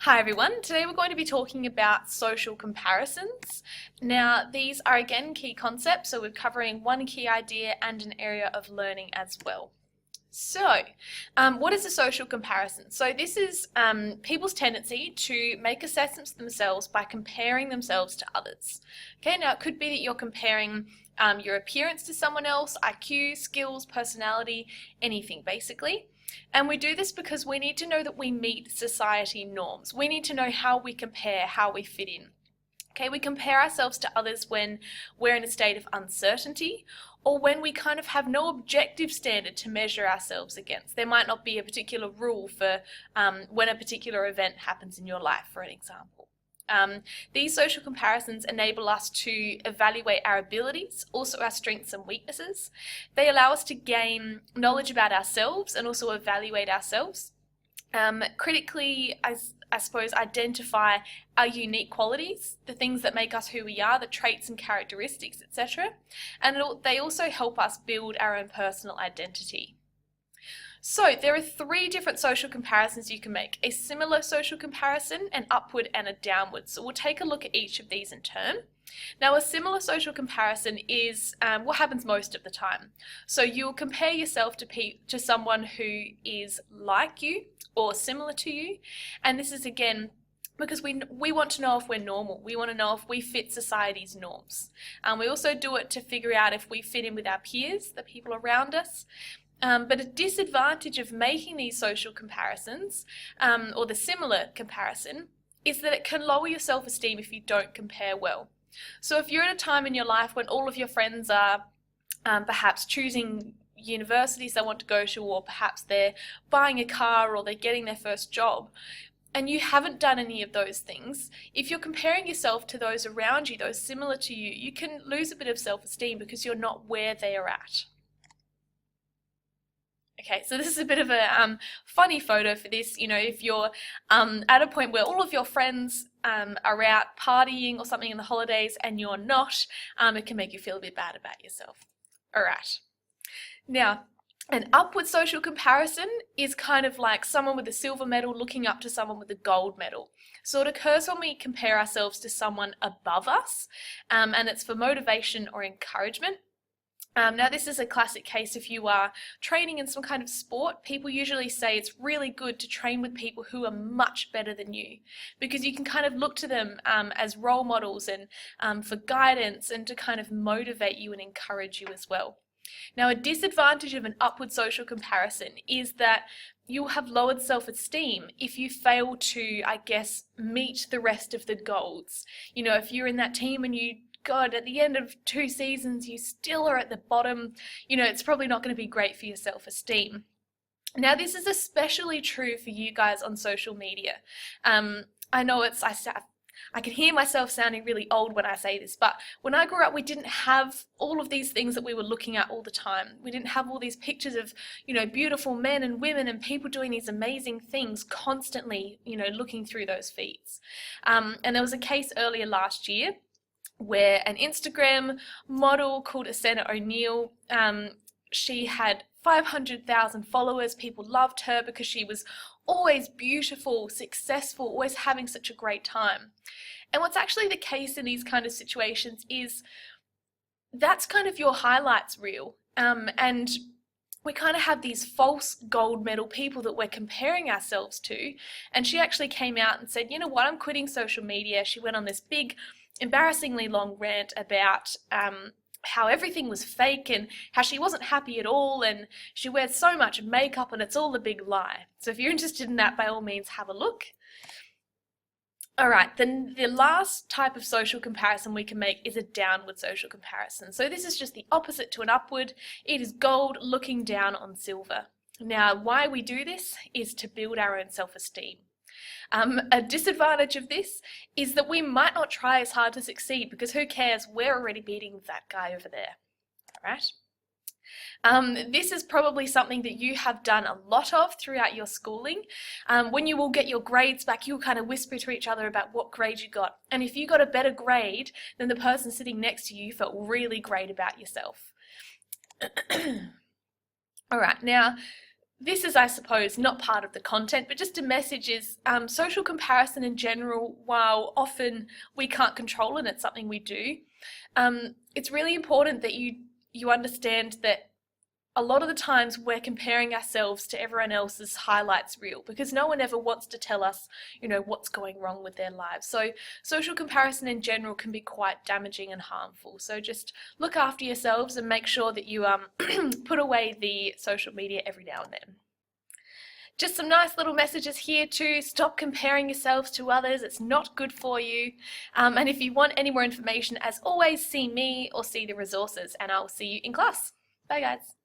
Hi everyone, today we're going to be talking about social comparisons. Now these are again key concepts, so we're covering one key idea and an area of learning as well. So, what is a social comparison? So this is people's tendency to make assessments of themselves by comparing themselves to others. Okay, now it could be that you're comparing your appearance to someone else, IQ, skills, personality, anything basically. And we do this because we need to know that we meet society norms. We need to know how we compare, how we fit in. Okay, we compare ourselves to others when we're in a state of uncertainty or when we kind of have no objective standard to measure ourselves against. There might not be a particular rule for when a particular event happens in your life, for an example. These social comparisons enable us to evaluate our abilities, also our strengths and weaknesses. They allow us to gain knowledge about ourselves and also evaluate ourselves. Critically, I suppose, identify our unique qualities, the things that make us who we are, the traits and characteristics, etc. And they also help us build our own personal identity. So there are three different social comparisons you can make: a similar social comparison, an upward and a downward. So we'll take a look at each of these in turn. Now a similar social comparison is what happens most of the time. So you'll compare yourself to someone who is like you or similar to you, and this is again because we want to know if we're normal. We want to know if we fit society's norms. We also do it to figure out if we fit in with our peers, the people around us. But a disadvantage of making these social comparisons, or the similar comparison, is that it can lower your self-esteem if you don't compare well. So if you're at a time in your life when all of your friends are perhaps choosing universities they want to go to, or perhaps they're buying a car or they're getting their first job, and you haven't done any of those things, if you're comparing yourself to those around you, those similar to you, you can lose a bit of self-esteem because you're not where they are at. Okay, so this is a bit of a funny photo for this. You know, if you're at a point where all of your friends are out partying or something in the holidays and you're not, it can make you feel a bit bad about yourself. All right. Now, an upward social comparison is kind of like someone with a silver medal looking up to someone with a gold medal. So it occurs when we compare ourselves to someone above us, and it's for motivation or encouragement. Now this is a classic case if you are training in some kind of sport. People usually say it's really good to train with people who are much better than you, because you can kind of look to them as role models and for guidance and to kind of motivate you and encourage you as well. Now a disadvantage of an upward social comparison is that you'll have lowered self-esteem if you fail to, I guess, meet the rest of the goals. You know, if you're in that team and God, at the end of 2 seasons, you still are at the bottom, you know, it's probably not going to be great for your self-esteem. Now, this is especially true for you guys on social media. I know I can hear myself sounding really old when I say this, but when I grew up, we didn't have all of these things that we were looking at all the time. We didn't have all these pictures of, you know, beautiful men and women and people doing these amazing things constantly, you know, looking through those feeds. And there was a case earlier last year where an Instagram model called Asena O'Neill, she had 500,000 followers. People loved her because she was always beautiful, successful, always having such a great time. And what's actually the case in these kind of situations is that's kind of your highlights reel. And we kind of have these false gold medal people that we're comparing ourselves to. And she actually came out and said, you know what, I'm quitting social media. She went on this big, embarrassingly long rant about how everything was fake and how she wasn't happy at all, and she wears so much makeup and it's all a big lie. So if you're interested in that, by all means have a look. All right, then the last type of social comparison we can make is a downward social comparison. So this is just the opposite to an upward. It is gold looking down on silver. Now, why we do this is to build our own self-esteem. A disadvantage of this is that we might not try as hard to succeed because who cares, we're already beating that guy over there, all right? This is probably something that you have done a lot of throughout your schooling. When you will get your grades back, you'll kind of whisper to each other about what grade you got. And if you got a better grade than the person sitting next to you, you felt really great about yourself. All right, now, This is, I suppose, not part of the content, but just a message is social comparison in general, while often we can't control it, it's something we do. It's really important that you understand that a lot of the times we're comparing ourselves to everyone else's highlights reel, because no one ever wants to tell us, what's going wrong with their lives. So social comparison in general can be quite damaging and harmful. So just look after yourselves and make sure that you put away the social media every now and then. Just some nice little messages here too. Stop comparing yourselves to others. It's not good for you. And if you want any more information, as always, see me or see the resources, and I'll see you in class. Bye guys.